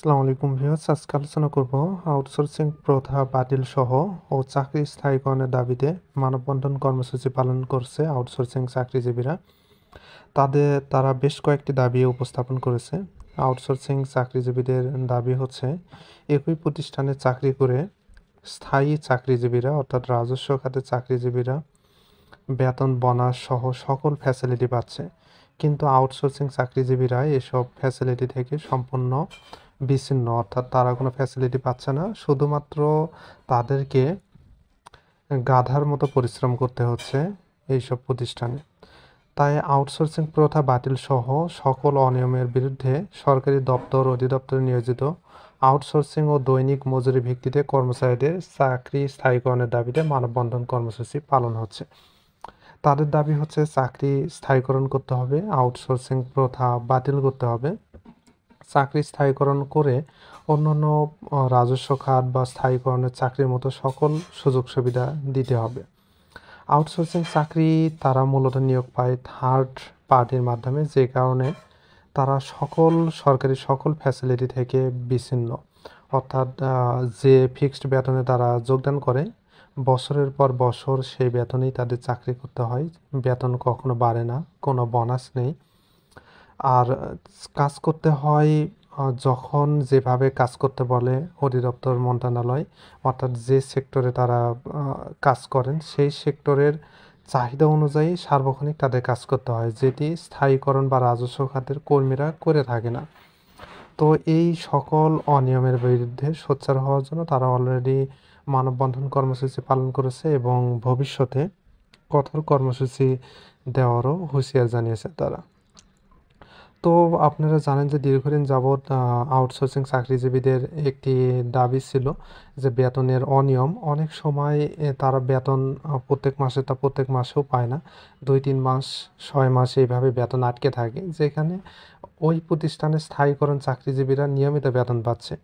আসসালামু আলাইকুম ভিউয়ার্স, আজকে আলোচনা করব আউটসোর্সিং প্রথা বাতিল সহ ও চাকরি স্থায়ীকরণের দাবিতে মানববন্ধন কর্মসূচি পালন করছে আউটসোর্সিং চাকরিজীবীরা। তারা বেশ কয়েকটি দাবি উপস্থাপন করেছে। আউটসোর্সিং চাকরিজীবীদের দাবি হচ্ছে, একই প্রতিষ্ঠানে চাকরি করে স্থায়ী চাকরিজীবীরা অর্থাৎ রাজস্ব খাতের চাকরিজীবীরা বেতন, বোনাস সহ সকল ফ্যাসিলিটি পাচ্ছে, কিন্তু আউটসোর্সিং চাকরিজীবীরা এসব ফ্যাসিলিটি থেকে সম্পূর্ণ বিচ্ছিন্ন, অর্থাৎ তারা কোনো ফ্যাসিলিটি পাচ্ছে না। শুধুমাত্র তাদেরকে গাধার মতো পরিশ্রম করতে হচ্ছে এইসব প্রতিষ্ঠানে। তাই আউটসোর্সিং প্রথা বাতিল সহ সকল অনিয়মের বিরুদ্ধে সরকারি দপ্তর অধিদপ্তরে নিয়োজিত আউটসোর্সিং ও দৈনিক মজুরি ভিত্তিতে কর্মচারীদের চাকরি স্থায়ীকরণের দাবিতে মানববন্ধন কর্মসূচি পালন হচ্ছে। তাদের দাবি হচ্ছে, চাকরি স্থায়ীকরণ করতে হবে, আউটসোর্সিং প্রথা বাতিল করতে হবে, চাকরি স্থায়ীকরণ করে অন্যান্য রাজস্ব খাত বা স্থায়ীকরণের চাকরির মতো সকল সুযোগ সুবিধা দিতে হবে। আউটসোর্সিং চাকরি তারা মূলত নিয়োগ পায় থার্ড পার্টির মাধ্যমে, যে কারণে তারা সরকারি সকল ফ্যাসিলিটি থেকে বিচ্ছিন্ন। অর্থাৎ যে ফিক্সড বেতনে তারা যোগদান করে, বছরের পর বছর সেই বেতনেই তাদের চাকরি করতে হয়। বেতন কখনো বাড়ে না, কোনো বোনাস নেই। আর কাজ করতে হয় যখন যেভাবে কাজ করতে বলে অধিদপ্তর মন্ত্রণালয়, অর্থাৎ যে সেক্টরে তারা কাজ করেন সেই সেক্টরের চাহিদা অনুযায়ী সার্বক্ষণিক তাদের কাজ করতে হয়, যেটি স্থায়ীকরণ বা রাজস্ব খাতের কর্মীরা করে থাকে না। তো এই সকল অনিয়মের বিরুদ্ধে সোচ্চার হওয়ার জন্য তারা অলরেডি মানববন্ধন কর্মসূচি পালন করেছে এবং ভবিষ্যতে কঠোর কর্মসূচি দেওয়ারও হুঁশিয়ার জানিয়েছে তারা। তো আপনারা জানেন যে দীর্ঘদিন যাবৎ আউটসোর্সিং চাকরিজীবীদের একটি দাবি ছিল যে বেতনের অনিয়ম। অনেক সময় তারা বেতন প্রত্যেক মাসে তা প্রত্যেক মাসেও পায় না। ২-৩ মাস, ৬ মাস এইভাবে বেতন আটকে থাকে, যেখানে ওই প্রতিষ্ঠানের স্থায়ীকরণ চাকরিজীবীরা নিয়মিত বেতন পাচ্ছে।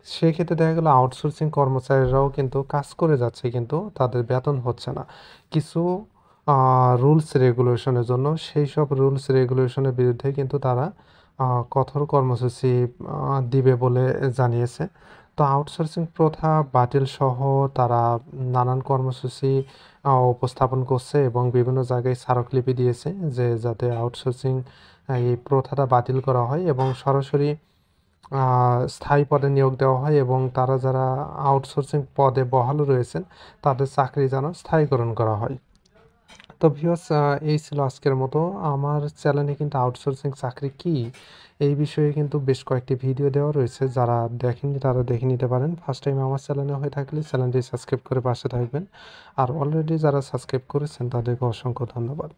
সেক্ষেত্রে দেখা গেল আউটসোর্সিং কর্মচারীরাও কিন্তু কাজ করে যাচ্ছে, কিন্তু তাদের বেতন হচ্ছে না। কিছু রুলস রেগুলেশনের জন্য সেই সব রুলস রেগুলেশনের বিরুদ্ধে কিন্তু তারা কঠোর কর্মসূচি দিবে বলে জানিয়েছে। তো আউটসোর্সিং প্রথা বাতিল সহ তারা নানান কর্মসূচি উপস্থাপন করছে এবং বিভিন্ন জায়গায় স্মারকলিপি দিয়েছে যে যাতে আউটসোর্সিং এই প্রথাটা বাতিল করা হয় এবং সরাসরি স্থায়ী পদে নিয়োগ দেওয়া হয় এবং তারা যারা আউটসোর্সিং পদে বহাল রয়েছেন তাদের চাকরি যেন স্থায়ীকরণ করা হয়। তো ভিউয়ার্স, এই ছিল আজকের মতো। আমার চ্যানেলে কিন্তু আউটসোর্সিং চাকরি কি এই বিষয়ে কিন্তু বেশ কয়েকটি ভিডিও দেওয়া রয়েছে, যারা দেখেননি তারা দেখে নিতে পারেন। ফার্স্ট টাইম আমার চ্যানেলে হয়ে থাকলে চ্যানেলটি সাবস্ক্রাইব করে পাশে থাকবেন, আর অলরেডি যারা সাবস্ক্রাইব করেছেন তাদেরকে অসংখ্য ধন্যবাদ।